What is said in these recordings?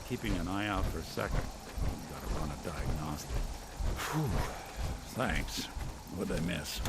keeping an eye out for a second. Gotta run a diagnostic. Whew. Thanks. What'd I miss?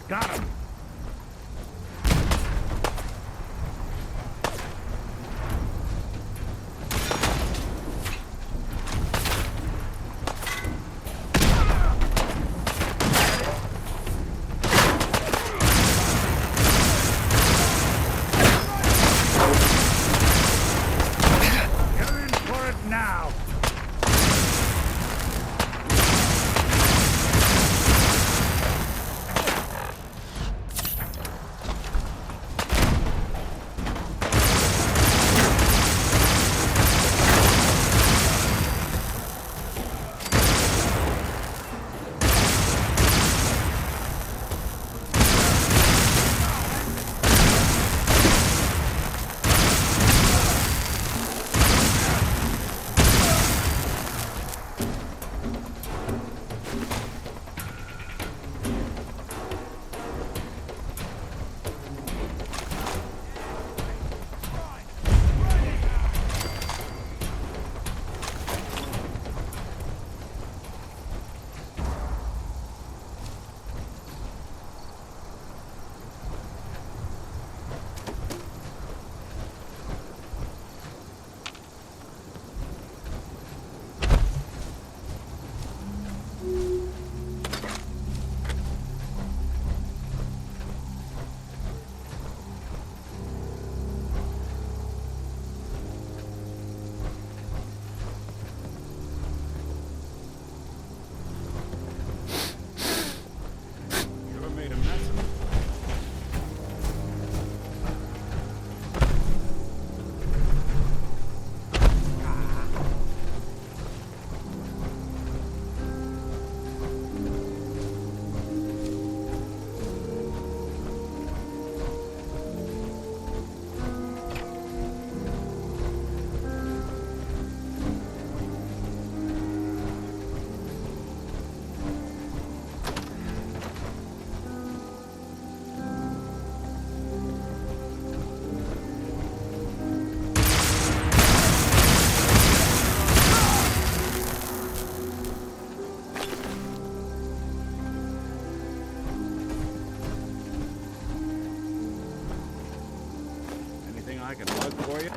Got him! You're in for it now! I can plug for you.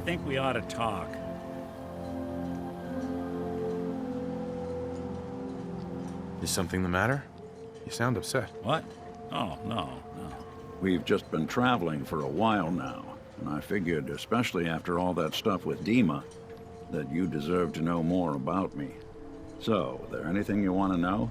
think we ought to talk. Is something the matter? You sound upset. What? Oh, no. We've just been traveling for a while now, and I figured, especially after all that stuff with Dima, that you deserve to know more about me. So, is there anything you want to know?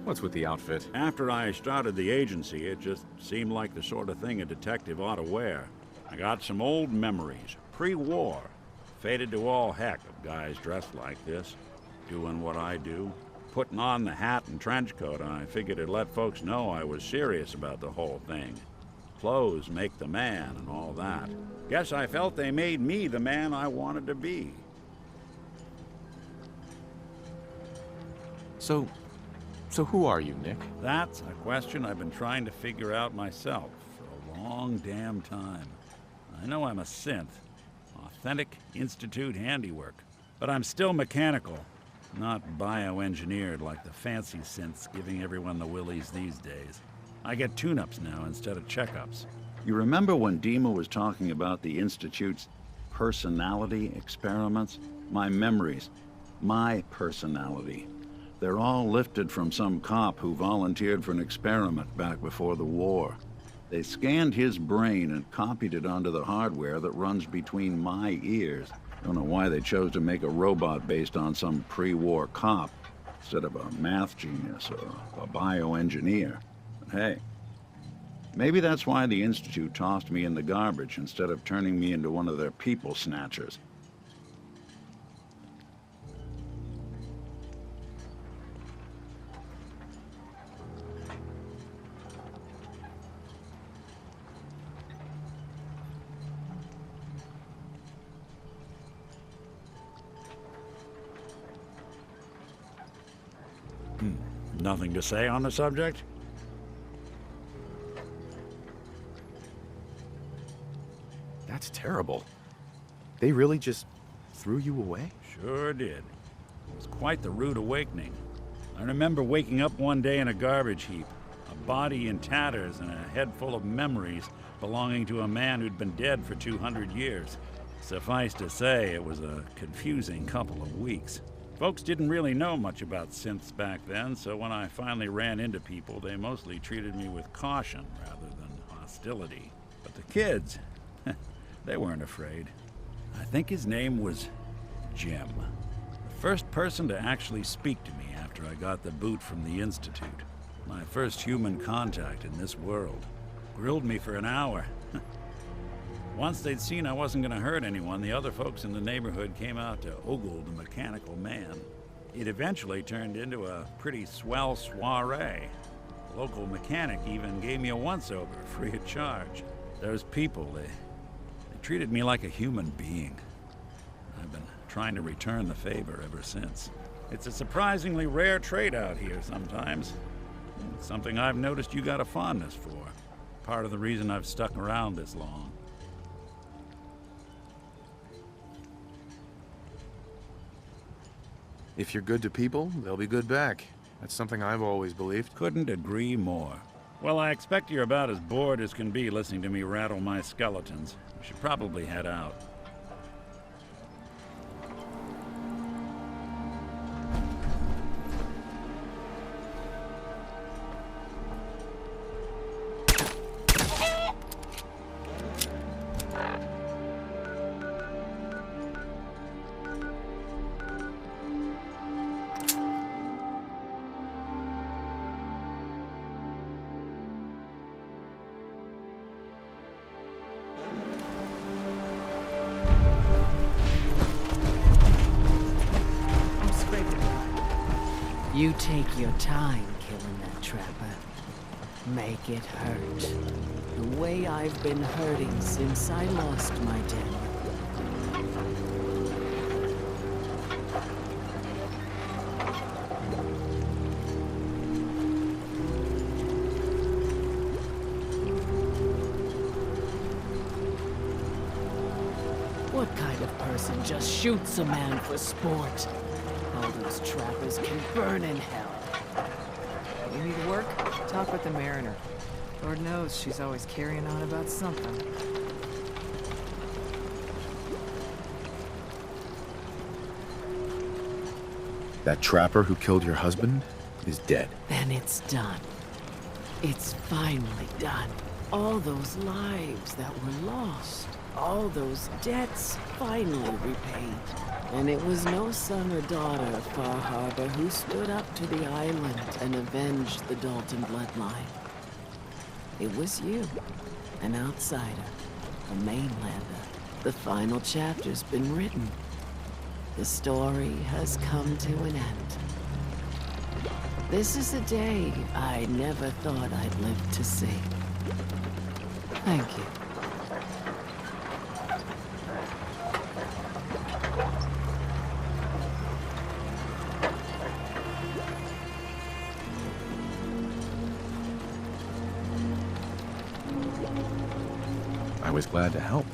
What's with the outfit? After I started the agency, it just seemed like the sort of thing a detective ought to wear. I got some old memories, pre-war. Faded to all heck of guys dressed like this, doing what I do. Putting on the hat and trench coat, I figured it'd let folks know I was serious about the whole thing. Clothes make the man and all that. Guess I felt they made me the man I wanted to be. So who are you, Nick? That's a question I've been trying to figure out myself for a long damn time. I know I'm a synth, authentic Institute handiwork, but I'm still mechanical, not bioengineered like the fancy synths giving everyone the willies these days. I get tune-ups now instead of checkups. You remember when Dima was talking about the Institute's personality experiments? My memories. My personality. They're all lifted from some cop who volunteered for an experiment back before the war. They scanned his brain and copied it onto the hardware that runs between my ears. Don't know why they chose to make a robot based on some pre-war cop instead of a math genius or a bioengineer. But hey, maybe that's why the Institute tossed me in the garbage instead of turning me into one of their people snatchers. Nothing to say on the subject? That's terrible. They really just threw you away? Sure did. It was quite the rude awakening. I remember waking up one day in a garbage heap, a body in tatters and a head full of memories belonging to a man who'd been dead for 200 years. Suffice to say, it was a confusing couple of weeks. Folks didn't really know much about synths back then, so when I finally ran into people, they mostly treated me with caution rather than hostility. But the kids, they weren't afraid. I think his name was Jim. The first person to actually speak to me after I got the boot from the Institute. My first human contact in this world. Grilled me for an hour. Once they'd seen I wasn't going to hurt anyone, the other folks in the neighborhood came out to ogle the mechanical man. It eventually turned into a pretty swell soiree. The local mechanic even gave me a once-over, free of charge. Those people, they treated me like a human being. I've been trying to return the favor ever since. It's a surprisingly rare trait out here sometimes. It's something I've noticed you got a fondness for. Part of the reason I've stuck around this long. If you're good to people, they'll be good back. That's something I've always believed. Couldn't agree more. Well, I expect you're about as bored as can be listening to me rattle my skeletons. We should probably head out. You take your time killing that trapper. Make it hurt. The way I've been hurting since I lost my Daniel. What kind of person just shoots a man for sport. All those trappers can burn in hell. You need work? Talk with the Mariner. Lord knows she's always carrying on about something. That trapper who killed your husband is dead. Then it's done. It's finally done. All those lives that were lost, all those debts finally repaid. And it was no son or daughter of Far Harbor who stood up to the island and avenged the Dalton bloodline. It was you, an outsider, a mainlander. The final chapter's been written. The story has come to an end. This is a day I never thought I'd live to see. Thank you. I was glad to help.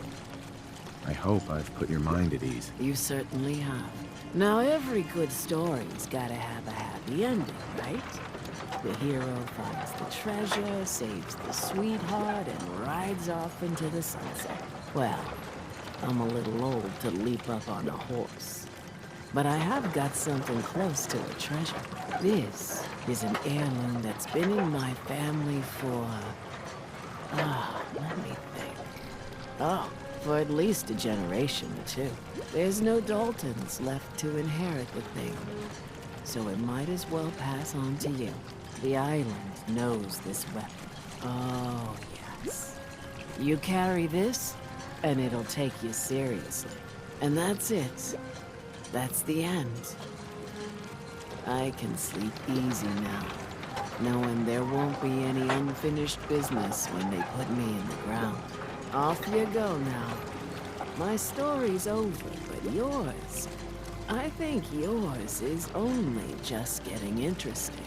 I hope I've put your mind at ease. You certainly have. Now, every good story's gotta have a happy ending, right? The hero finds the treasure, saves the sweetheart, and rides off into the sunset. Well, I'm a little old to leap up on a horse. But I have got something close to a treasure. This is an heirloom that's been in my family for... let me think. Oh, for at least a generation or two. There's no Daltons left to inherit the thing, so it might as well pass on to you. The island knows this weapon. Oh, yes. You carry this, and it'll take you seriously. And that's it. That's the end. I can sleep easy now, knowing there won't be any unfinished business when they put me in the ground. Off you go now. My story's over, but yours, I think yours is only just getting interesting.